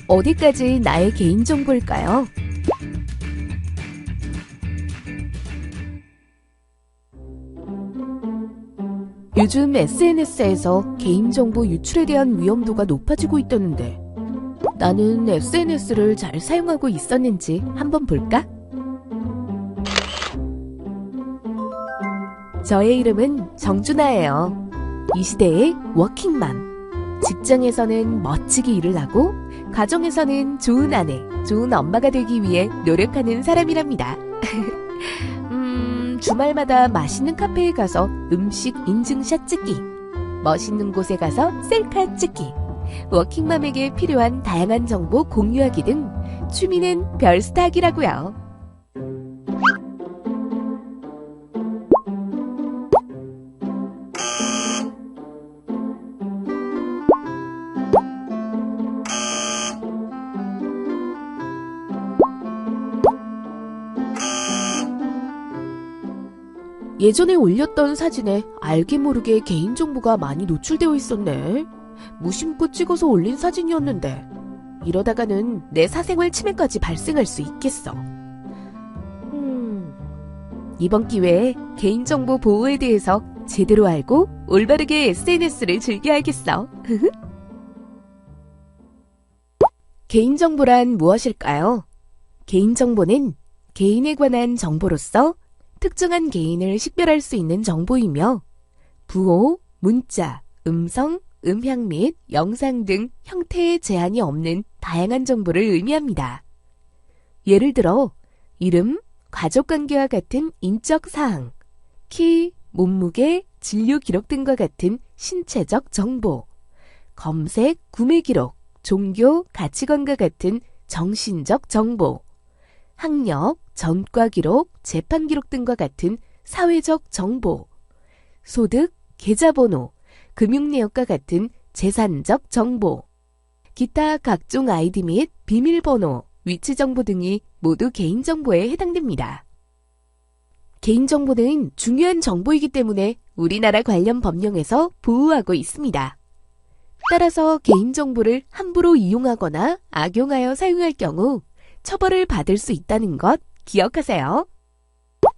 어디까지 나의 개인정보일까요? 요즘 SNS에서 개인정보 유출에 대한 위험도가 높아지고 있다는데 나는 SNS를 잘 사용하고 있었는지 한번 볼까? 저의 이름은 정준하예요. 이 시대의 워킹맘. 직장에서는 멋지게 일을 하고 가정에서는 좋은 아내, 좋은 엄마가 되기 위해 노력하는 사람이랍니다. 주말마다 맛있는 카페에 가서 음식 인증샷 찍기, 멋있는 곳에 가서 셀카 찍기, 워킹맘에게 필요한 다양한 정보 공유하기 등 취미는 별스타기라고요. 예전에 올렸던 사진에 알게 모르게 개인정보가 많이 노출되어 있었네. 무심코 찍어서 올린 사진이었는데 이러다가는 내 사생활 침해까지 발생할 수 있겠어. 이번 기회에 개인정보 보호에 대해서 제대로 알고 올바르게 SNS를 즐겨야겠어. 개인정보란 무엇일까요? 개인정보는 개인에 관한 정보로서 특정한 개인을 식별할 수 있는 정보이며 부호, 문자, 음성, 음향 및 영상 등 형태의 제한이 없는 다양한 정보를 의미합니다. 예를 들어 이름, 가족관계와 같은 인적 사항, 키, 몸무게, 진료 기록 등과 같은 신체적 정보, 검색, 구매 기록, 종교, 가치관과 같은 정신적 정보, 학력, 전과 기록, 재판 기록 등과 같은 사회적 정보, 소득, 계좌번호, 금융 내역과 같은 재산적 정보, 기타 각종 아이디 및 비밀번호, 위치 정보 등이 모두 개인정보에 해당됩니다. 개인정보는 중요한 정보이기 때문에 우리나라 관련 법령에서 보호하고 있습니다. 따라서 개인정보를 함부로 이용하거나 악용하여 사용할 경우 처벌을 받을 수 있다는 것 기억하세요.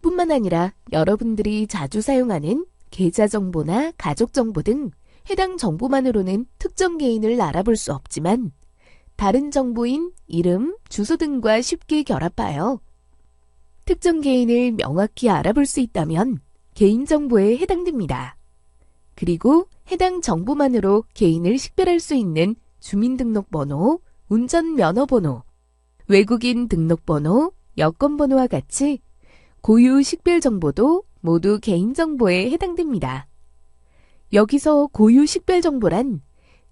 뿐만 아니라 여러분들이 자주 사용하는 계좌정보나 가족정보 등 해당 정보만으로는 특정 개인을 알아볼 수 없지만 다른 정보인 이름, 주소 등과 쉽게 결합하여 특정 개인을 명확히 알아볼 수 있다면 개인정보에 해당됩니다. 그리고 해당 정보만으로 개인을 식별할 수 있는 주민등록번호, 운전면허번호, 외국인 등록번호, 여권번호와 같이 고유 식별 정보도 모두 개인정보에 해당됩니다. 여기서 고유 식별 정보란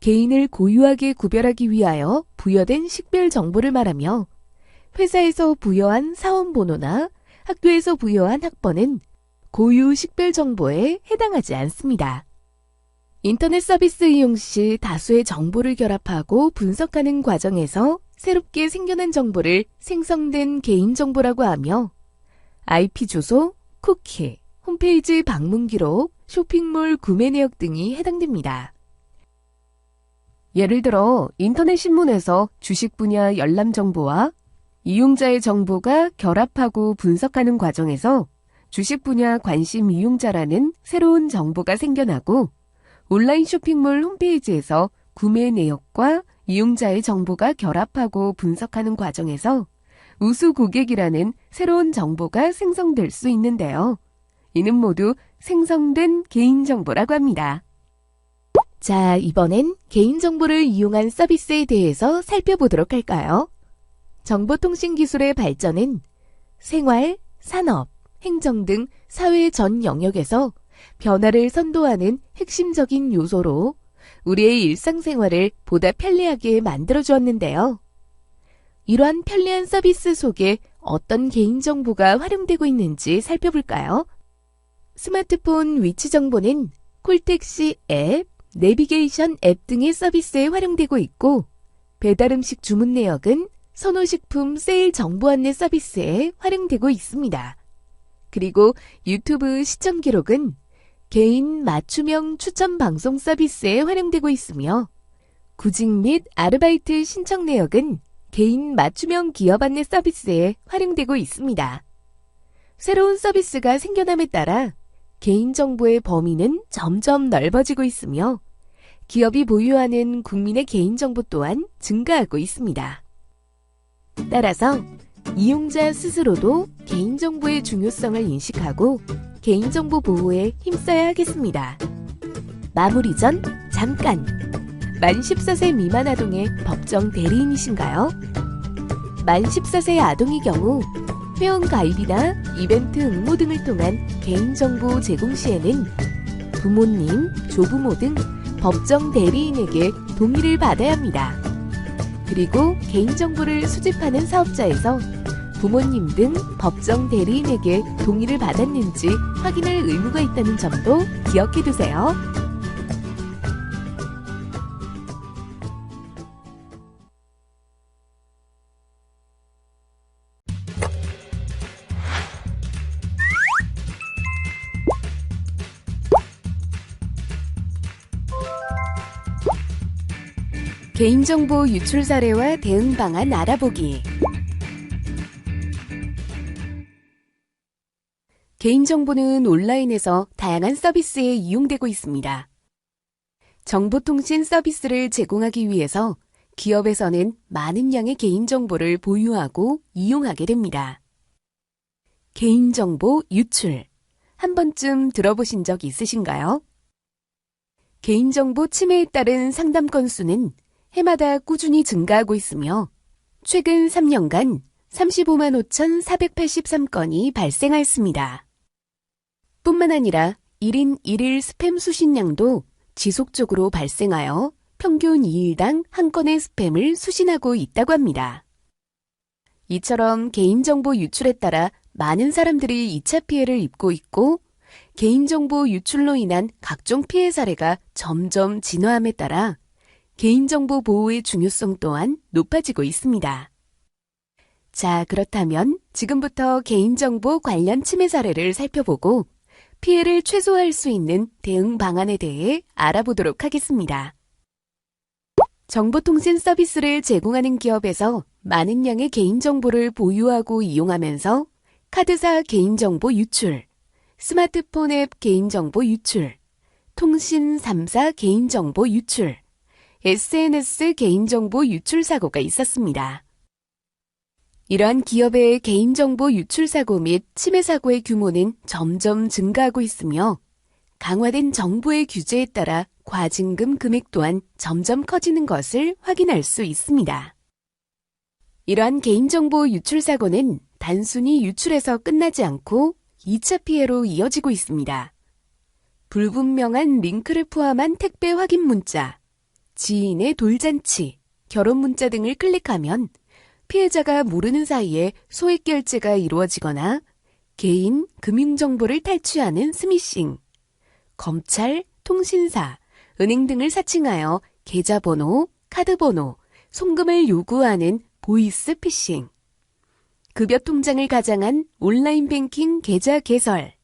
개인을 고유하게 구별하기 위하여 부여된 식별 정보를 말하며 회사에서 부여한 사원번호나 학교에서 부여한 학번은 고유 식별 정보에 해당하지 않습니다. 인터넷 서비스 이용 시 다수의 정보를 결합하고 분석하는 과정에서 새롭게 생겨난 정보를 생성된 개인정보라고 하며 IP 주소, 쿠키, 홈페이지 방문 기록, 쇼핑몰 구매 내역 등이 해당됩니다. 예를 들어 인터넷 신문에서 주식 분야 열람 정보와 이용자의 정보가 결합하고 분석하는 과정에서 주식 분야 관심 이용자라는 새로운 정보가 생겨나고 온라인 쇼핑몰 홈페이지에서 구매 내역과 이용자의 정보가 결합하고 분석하는 과정에서 우수 고객이라는 새로운 정보가 생성될 수 있는데요. 이는 모두 생성된 개인정보라고 합니다. 자, 이번엔 개인정보를 이용한 서비스에 대해서 살펴보도록 할까요? 정보통신기술의 발전은 생활, 산업, 행정 등 사회 전 영역에서 변화를 선도하는 핵심적인 요소로 우리의 일상생활을 보다 편리하게 만들어주었는데요. 이러한 편리한 서비스 속에 어떤 개인정보가 활용되고 있는지 살펴볼까요? 스마트폰 위치 정보는 콜택시 앱, 내비게이션 앱 등의 서비스에 활용되고 있고 배달음식 주문 내역은 선호식품 세일 정보 안내 서비스에 활용되고 있습니다. 그리고 유튜브 시청 기록은 개인 맞춤형 추천 방송 서비스에 활용되고 있으며 구직 및 아르바이트 신청 내역은 개인 맞춤형 기업 안내 서비스에 활용되고 있습니다. 새로운 서비스가 생겨남에 따라 개인정보의 범위는 점점 넓어지고 있으며 기업이 보유하는 국민의 개인정보 또한 증가하고 있습니다. 따라서 이용자 스스로도 개인정보의 중요성을 인식하고 개인정보 보호에 힘써야 하겠습니다. 마무리 전 잠깐! 만 14세 미만 아동의 법정 대리인이신가요? 만 14세 아동의 경우 회원 가입이나 이벤트 응모 등을 통한 개인정보 제공 시에는 부모님, 조부모 등 법정 대리인에게 동의를 받아야 합니다. 그리고 개인정보를 수집하는 사업자에서 부모님 등 법정 대리인에게 동의를 받았는지 확인할 의무가 있다는 점도 기억해 두세요. 개인정보 유출 사례와 대응 방안 알아보기. 개인정보는 온라인에서 다양한 서비스에 이용되고 있습니다. 정보통신 서비스를 제공하기 위해서 기업에서는 많은 양의 개인정보를 보유하고 이용하게 됩니다. 개인정보 유출. 한 번쯤 들어보신 적 있으신가요? 개인정보 침해에 따른 상담 건수는 해마다 꾸준히 증가하고 있으며 최근 3년간 35만 5,483건이 발생하였습니다. 뿐만 아니라 1인 1일 스팸 수신량도 지속적으로 발생하여 평균 2일당 한 건의 스팸을 수신하고 있다고 합니다. 이처럼 개인정보 유출에 따라 많은 사람들이 2차 피해를 입고 있고 개인정보 유출로 인한 각종 피해 사례가 점점 진화함에 따라 개인정보 보호의 중요성 또한 높아지고 있습니다. 자, 그렇다면 지금부터 개인정보 관련 침해 사례를 살펴보고 피해를 최소화할 수 있는 대응 방안에 대해 알아보도록 하겠습니다. 정보통신 서비스를 제공하는 기업에서 많은 양의 개인정보를 보유하고 이용하면서 카드사 개인정보 유출, 스마트폰 앱 개인정보 유출, 통신 3사 개인정보 유출, SNS 개인정보 유출 사고가 있었습니다. 이러한 기업의 개인정보 유출 사고 및 침해 사고의 규모는 점점 증가하고 있으며 강화된 정부의 규제에 따라 과징금 금액 또한 점점 커지는 것을 확인할 수 있습니다. 이러한 개인정보 유출 사고는 단순히 유출해서 끝나지 않고 2차 피해로 이어지고 있습니다. 불분명한 링크를 포함한 택배 확인 문자, 지인의 돌잔치, 결혼 문자 등을 클릭하면 피해자가 모르는 사이에 소액 결제가 이루어지거나 개인, 금융정보를 탈취하는 스미싱, 검찰, 통신사, 은행 등을 사칭하여 계좌번호, 카드번호, 송금을 요구하는 보이스 피싱, 급여 통장을 가장한 온라인 뱅킹 계좌 개설,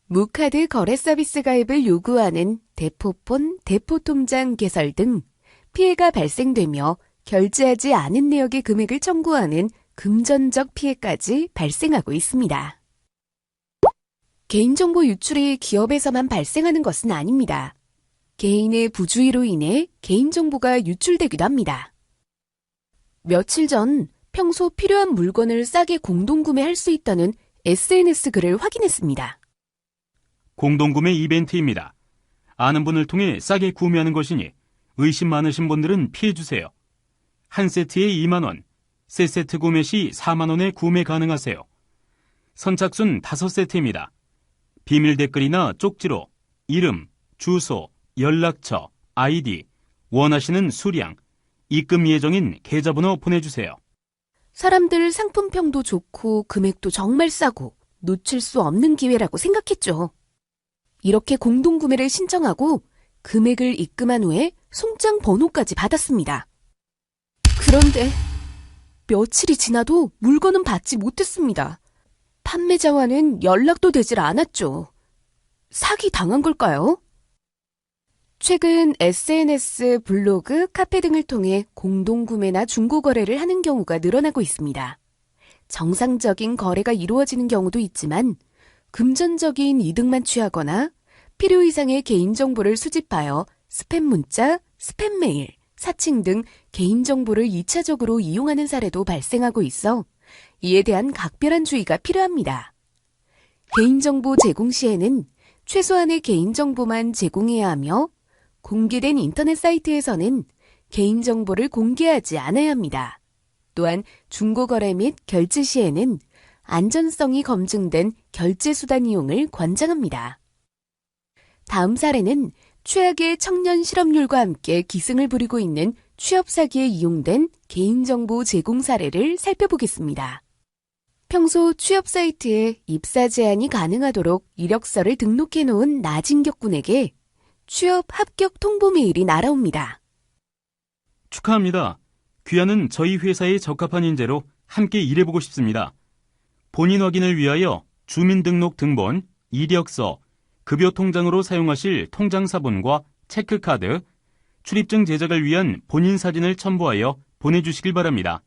무카드 거래 서비스 가입을 요구하는 대포폰, 대포통장 개설 등 피해가 발생되며 결제하지 않은 내역의 금액을 청구하는 금전적 피해까지 발생하고 있습니다. 개인정보 유출이 기업에서만 발생하는 것은 아닙니다. 개인의 부주의로 인해 개인정보가 유출되기도 합니다. 며칠 전 평소 필요한 물건을 싸게 공동구매할 수 있다는 SNS 글을 확인했습니다. 공동구매 이벤트입니다. 아는 분을 통해 싸게 구매하는 것이니 의심 많으신 분들은 피해주세요. 한 세트에 2만 원, 세 세트 구매 시 4만 원에 구매 가능하세요. 선착순 5세트입니다. 비밀 댓글이나 쪽지로 이름, 주소, 연락처, 아이디, 원하시는 수량, 입금 예정인 계좌번호 보내주세요. 사람들 상품평도 좋고 금액도 정말 싸고 놓칠 수 없는 기회라고 생각했죠. 이렇게 공동구매를 신청하고 금액을 입금한 후에 송장 번호까지 받았습니다. 그런데 며칠이 지나도 물건은 받지 못했습니다. 판매자와는 연락도 되질 않았죠. 사기 당한 걸까요? 최근 SNS, 블로그, 카페 등을 통해 공동구매나 중고거래를 하는 경우가 늘어나고 있습니다. 정상적인 거래가 이루어지는 경우도 있지만 금전적인 이득만 취하거나 필요 이상의 개인정보를 수집하여 스팸 문자, 스팸 메일, 사칭 등 개인정보를 2차적으로 이용하는 사례도 발생하고 있어 이에 대한 각별한 주의가 필요합니다. 개인정보 제공 시에는 최소한의 개인정보만 제공해야 하며 공개된 인터넷 사이트에서는 개인정보를 공개하지 않아야 합니다. 또한 중고거래 및 결제 시에는 안전성이 검증된 결제수단 이용을 권장합니다. 다음 사례는 최악의 청년 실업률과 함께 기승을 부리고 있는 취업 사기에 이용된 개인정보 제공 사례를 살펴보겠습니다. 평소 취업 사이트에 입사 제한이 가능하도록 이력서를 등록해 놓은 나진격 군에게 취업 합격 통보 메일이 날아옵니다. 축하합니다. 귀하는 저희 회사에 적합한 인재로 함께 일해보고 싶습니다. 본인 확인을 위하여 주민등록등본, 이력서, 급여 통장으로 사용하실 통장 사본과 체크카드, 출입증 제작을 위한 본인 사진을 첨부하여 보내주시길 바랍니다.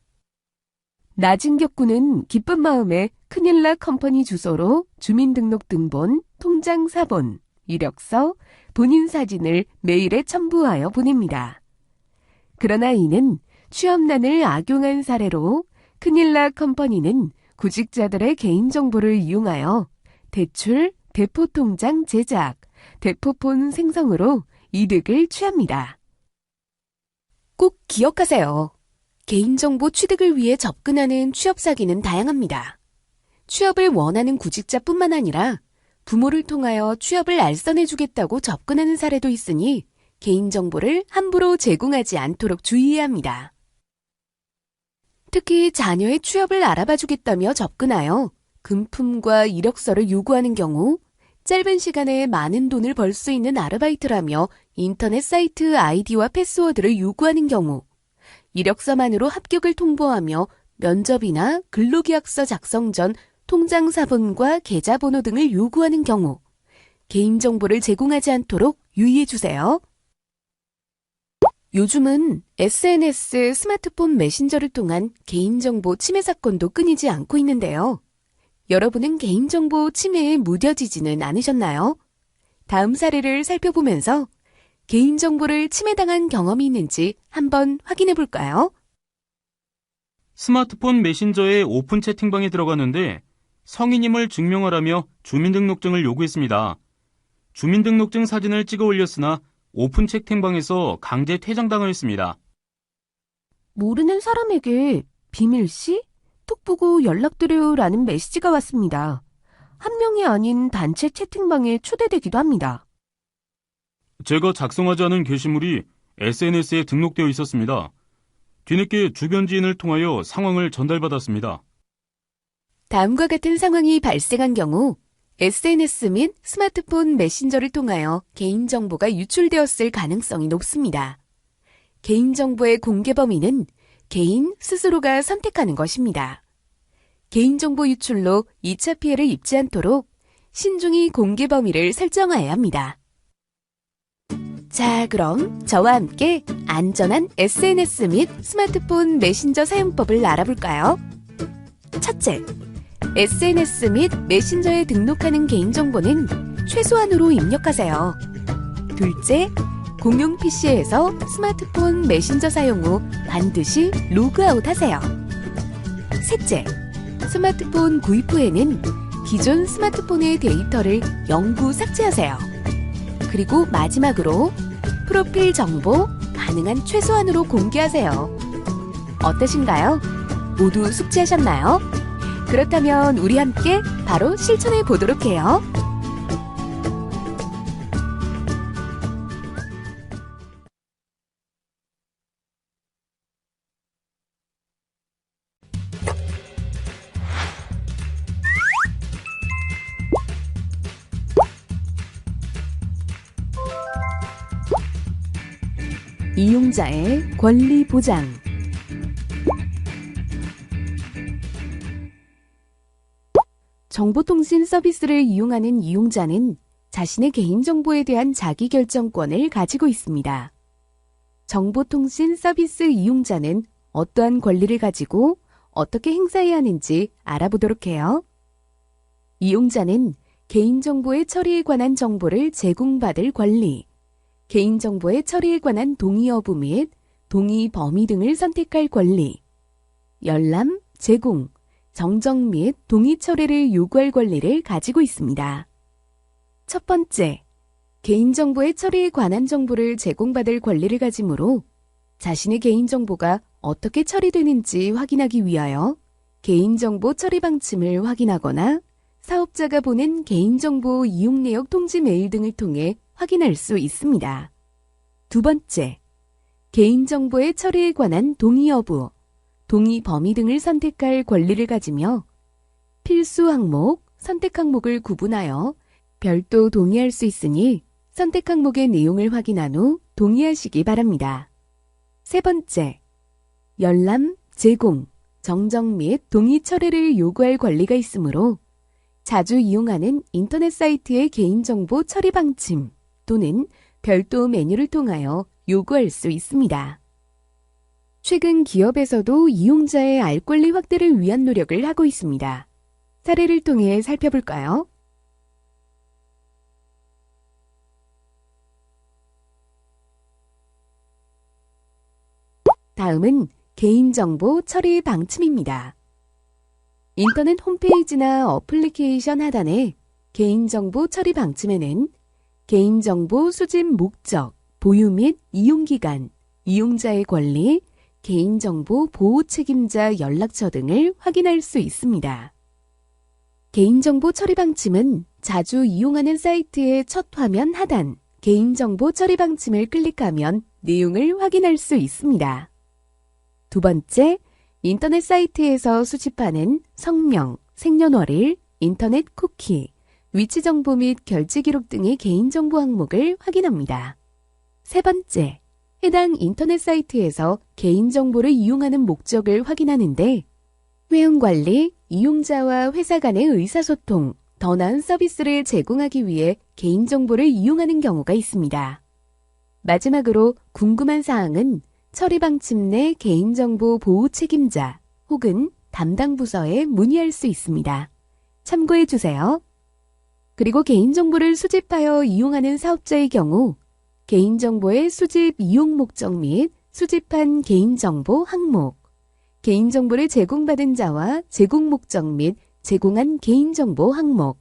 나진격 군은 기쁜 마음에 큰일라 컴퍼니 주소로 주민등록등본, 통장 사본, 이력서, 본인 사진을 메일에 첨부하여 보냅니다. 그러나 이는 취업난을 악용한 사례로 큰일라 컴퍼니는 구직자들의 개인정보를 이용하여 대출, 대포통장 제작, 대포폰 생성으로 이득을 취합니다. 꼭 기억하세요. 개인정보 취득을 위해 접근하는 취업 사기는 다양합니다. 취업을 원하는 구직자뿐만 아니라 부모를 통하여 취업을 알선해주겠다고 접근하는 사례도 있으니 개인정보를 함부로 제공하지 않도록 주의해야 합니다. 특히 자녀의 취업을 알아봐주겠다며 접근하여 금품과 이력서를 요구하는 경우 짧은 시간에 많은 돈을 벌 수 있는 아르바이트라며 인터넷 사이트 아이디와 패스워드를 요구하는 경우 이력서만으로 합격을 통보하며 면접이나 근로계약서 작성 전 통장 사본과 계좌번호 등을 요구하는 경우 개인정보를 제공하지 않도록 유의해주세요. 요즘은 SNS, 스마트폰 메신저를 통한 개인정보 침해 사건도 끊이지 않고 있는데요. 여러분은 개인정보 침해에 무뎌지지는 않으셨나요? 다음 사례를 살펴보면서 개인정보를 침해당한 경험이 있는지 한번 확인해 볼까요? 스마트폰 메신저의 오픈 채팅방에 들어갔는데 성인임을 증명하라며 주민등록증을 요구했습니다. 주민등록증 사진을 찍어 올렸으나 오픈 채팅방에서 강제 퇴장당하였습니다. 모르는 사람에게 비밀씨? 톡 보고 연락드려요라는 메시지가 왔습니다. 한 명이 아닌 단체 채팅방에 초대되기도 합니다. 제가 작성하지 않은 게시물이 SNS에 등록되어 있었습니다. 뒤늦게 주변 지인을 통하여 상황을 전달받았습니다. 다음과 같은 상황이 발생한 경우 SNS 및 스마트폰 메신저를 통하여 개인정보가 유출되었을 가능성이 높습니다. 개인정보의 공개 범위는 개인 스스로가 선택하는 것입니다. 개인정보 유출로 2차 피해를 입지 않도록 신중히 공개 범위를 설정해야 합니다. 자, 그럼 저와 함께 안전한 SNS 및 스마트폰 메신저 사용법을 알아볼까요? 첫째, SNS 및 메신저에 등록하는 개인정보는 최소한으로 입력하세요. 둘째, 공용 PC에서 스마트폰 메신저 사용 후 반드시 로그아웃 하세요. 셋째, 스마트폰 구입 후에는 기존 스마트폰의 데이터를 영구 삭제하세요. 그리고 마지막으로 프로필 정보 가능한 최소한으로 공개하세요. 어떠신가요? 모두 숙지하셨나요? 그렇다면 우리 함께 바로 실천해 보도록 해요. 이용자의 권리 보장. 정보통신 서비스를 이용하는 이용자는 자신의 개인정보에 대한 자기결정권을 가지고 있습니다. 정보통신 서비스 이용자는 어떠한 권리를 가지고 어떻게 행사해야 하는지 알아보도록 해요. 이용자는 개인정보의 처리에 관한 정보를 제공받을 권리, 개인정보의 처리에 관한 동의 여부 및 동의 범위 등을 선택할 권리, 열람, 제공, 정정 및 동의 처리를 요구할 권리를 가지고 있습니다. 첫 번째, 개인정보의 처리에 관한 정보를 제공받을 권리를 가지므로 자신의 개인정보가 어떻게 처리되는지 확인하기 위하여 개인정보 처리 방침을 확인하거나 사업자가 보낸 개인정보 이용 내역 통지 메일 등을 통해 확인할 수 있습니다. 두 번째, 개인정보의 처리에 관한 동의 여부, 동의 범위 등을 선택할 권리를 가지며 필수 항목, 선택 항목을 구분하여 별도 동의할 수 있으니 선택 항목의 내용을 확인한 후 동의하시기 바랍니다. 세 번째, 열람, 제공, 정정 및 동의 처리를 요구할 권리가 있으므로 자주 이용하는 인터넷 사이트의 개인정보 처리 방침 또는 별도 메뉴를 통하여 요구할 수 있습니다. 최근 기업에서도 이용자의 알 권리 확대를 위한 노력을 하고 있습니다. 사례를 통해 살펴볼까요? 다음은 개인정보 처리 방침입니다. 인터넷 홈페이지나 어플리케이션 하단에 개인정보 처리 방침에는 개인정보 수집 목적, 보유 및 이용기간, 이용자의 권리, 개인정보 보호 책임자 연락처 등을 확인할 수 있습니다. 개인정보 처리 방침은 자주 이용하는 사이트의 첫 화면 하단 개인정보 처리 방침을 클릭하면 내용을 확인할 수 있습니다. 두 번째, 인터넷 사이트에서 수집하는 성명, 생년월일, 인터넷 쿠키, 위치 정보 및 결제 기록 등의 개인정보 항목을 확인합니다. 세 번째, 해당 인터넷 사이트에서 개인정보를 이용하는 목적을 확인하는데 회원관리, 이용자와 회사 간의 의사소통, 더 나은 서비스를 제공하기 위해 개인정보를 이용하는 경우가 있습니다. 마지막으로 궁금한 사항은 처리 방침 내 개인정보 보호 책임자 혹은 담당 부서에 문의할 수 있습니다. 참고해 주세요. 그리고 개인정보를 수집하여 이용하는 사업자의 경우 개인정보의 수집 이용 목적 및 수집한 개인정보 항목, 개인정보를 제공받은 자와 제공 목적 및 제공한 개인정보 항목,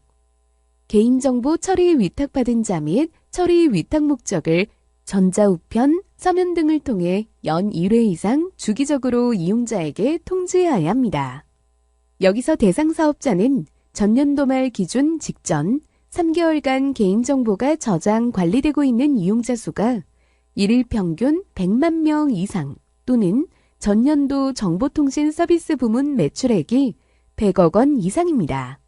개인정보 처리 위탁받은 자 및 처리 위탁 목적을 전자우편, 서면 등을 통해 연 1회 이상 주기적으로 이용자에게 통지해야 합니다. 여기서 대상 사업자는 전년도 말 기준 직전 3개월간 개인정보가 저장 관리되고 있는 이용자 수가 1일 평균 100만 명 이상 또는 전년도 정보통신 서비스 부문 매출액이 100억 원 이상입니다.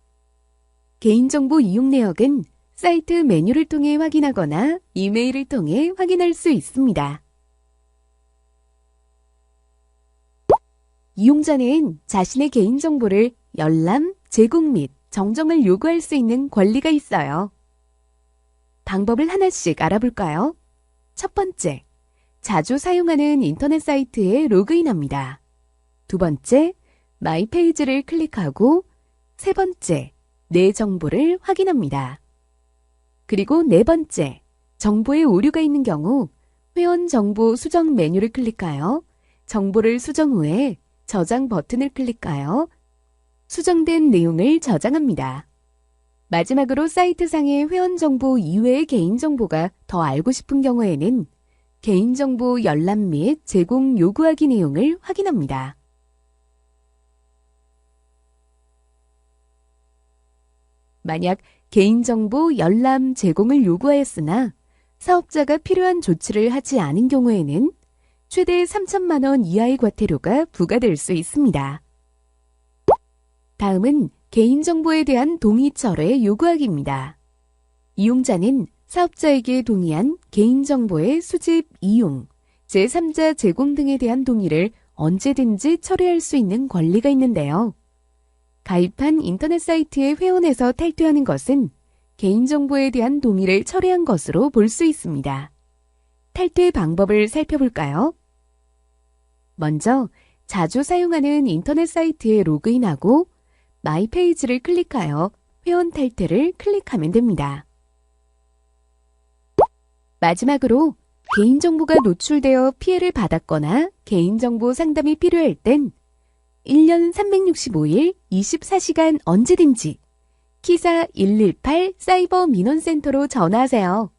개인정보 이용 내역은 사이트 메뉴를 통해 확인하거나 이메일을 통해 확인할 수 있습니다. 이용자는 자신의 개인정보를 열람, 제공 및 정정을 요구할 수 있는 권리가 있어요. 방법을 하나씩 알아볼까요? 첫 번째, 자주 사용하는 인터넷 사이트에 로그인합니다. 두 번째, 마이 페이지를 클릭하고 세 번째, 내 정보를 확인합니다. 그리고 네 번째, 정보에 오류가 있는 경우 회원 정보 수정 메뉴를 클릭하여 정보를 수정 후에 저장 버튼을 클릭하여 수정된 내용을 저장합니다. 마지막으로 사이트상의 회원 정보 이외의 개인정보가 더 알고 싶은 경우에는 개인정보 열람 및 제공 요구하기 내용을 확인합니다. 만약 개인정보 열람 제공을 요구하였으나 사업자가 필요한 조치를 하지 않은 경우에는 최대 3천만 원 이하의 과태료가 부과될 수 있습니다. 다음은 개인정보에 대한 동의 철회 요구하기입니다. 이용자는 사업자에게 동의한 개인정보의 수집, 이용, 제3자 제공 등에 대한 동의를 언제든지 철회할 수 있는 권리가 있는데요. 가입한 인터넷 사이트의 회원에서 탈퇴하는 것은 개인정보에 대한 동의를 철회한 것으로 볼 수 있습니다. 탈퇴 방법을 살펴볼까요? 먼저 자주 사용하는 인터넷 사이트에 로그인하고 마이 페이지를 클릭하여 회원 탈퇴를 클릭하면 됩니다. 마지막으로 개인정보가 노출되어 피해를 받았거나 개인정보 상담이 필요할 땐 1년 365일 24시간 언제든지 키사 118 사이버 민원센터로 전화하세요.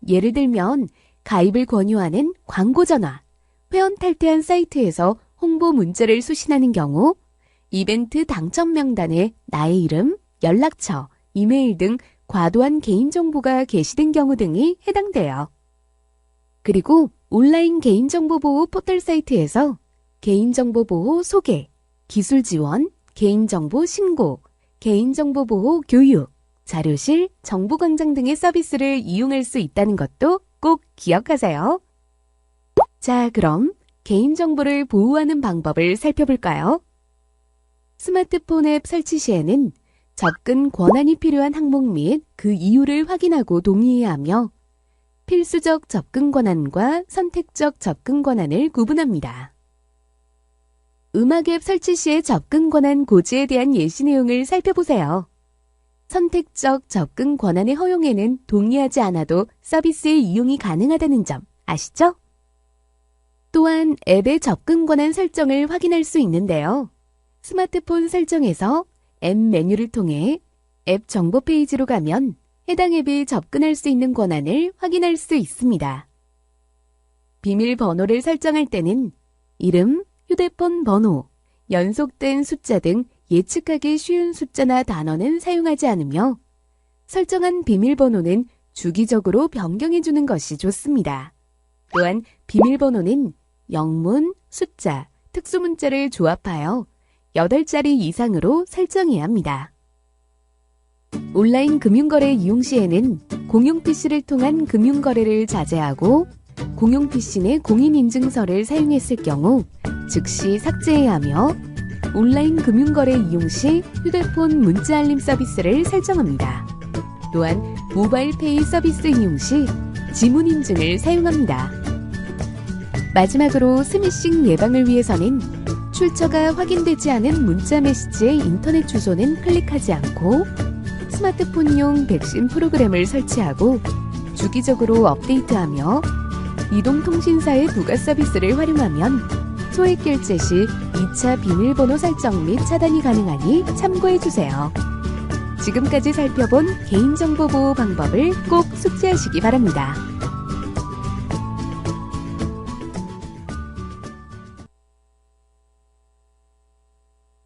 예를 들면 가입을 권유하는 광고 전화, 회원 탈퇴한 사이트에서 홍보 문자를 수신하는 경우 이벤트 당첨 명단에 나의 이름, 연락처, 이메일 등 과도한 개인정보가 게시된 경우 등이 해당돼요. 그리고 온라인 개인정보보호 포털 사이트에서 개인정보보호 소개, 기술 지원, 개인정보 신고, 개인정보보호 교육, 자료실, 정보광장 등의 서비스를 이용할 수 있다는 것도 꼭 기억하세요. 자, 그럼 개인정보를 보호하는 방법을 살펴볼까요? 스마트폰 앱 설치 시에는 접근 권한이 필요한 항목 및 그 이유를 확인하고 동의해야 하며 필수적 접근 권한과 선택적 접근 권한을 구분합니다. 음악 앱 설치 시의 접근 권한 고지에 대한 예시 내용을 살펴보세요. 선택적 접근 권한의 허용에는 동의하지 않아도 서비스의 이용이 가능하다는 점 아시죠? 또한 앱의 접근 권한 설정을 확인할 수 있는데요. 스마트폰 설정에서 앱 메뉴를 통해 앱 정보 페이지로 가면 해당 앱에 접근할 수 있는 권한을 확인할 수 있습니다. 비밀번호를 설정할 때는 이름, 휴대폰 번호, 연속된 숫자 등 예측하기 쉬운 숫자나 단어는 사용하지 않으며 설정한 비밀번호는 주기적으로 변경해 주는 것이 좋습니다. 또한 비밀번호는 영문, 숫자, 특수문자를 조합하여 8자리 이상으로 설정해야 합니다. 온라인 금융거래 이용 시에는 공용 PC를 통한 금융거래를 자제하고 공용 PC 내 공인인증서를 사용했을 경우 즉시 삭제해야 하며 온라인 금융거래 이용 시 휴대폰 문자 알림 서비스를 설정합니다. 또한 모바일페이 서비스 이용 시 지문 인증을 사용합니다. 마지막으로 스미싱 예방을 위해서는 출처가 확인되지 않은 문자 메시지의 인터넷 주소는 클릭하지 않고 스마트폰용 백신 프로그램을 설치하고 주기적으로 업데이트하며 이동통신사의 부가 서비스를 활용하면 소액 결제 시 2차 비밀번호 설정 및 차단이 가능하니 참고해주세요. 지금까지 살펴본 개인정보 보호 방법을 꼭 숙지하시기 바랍니다.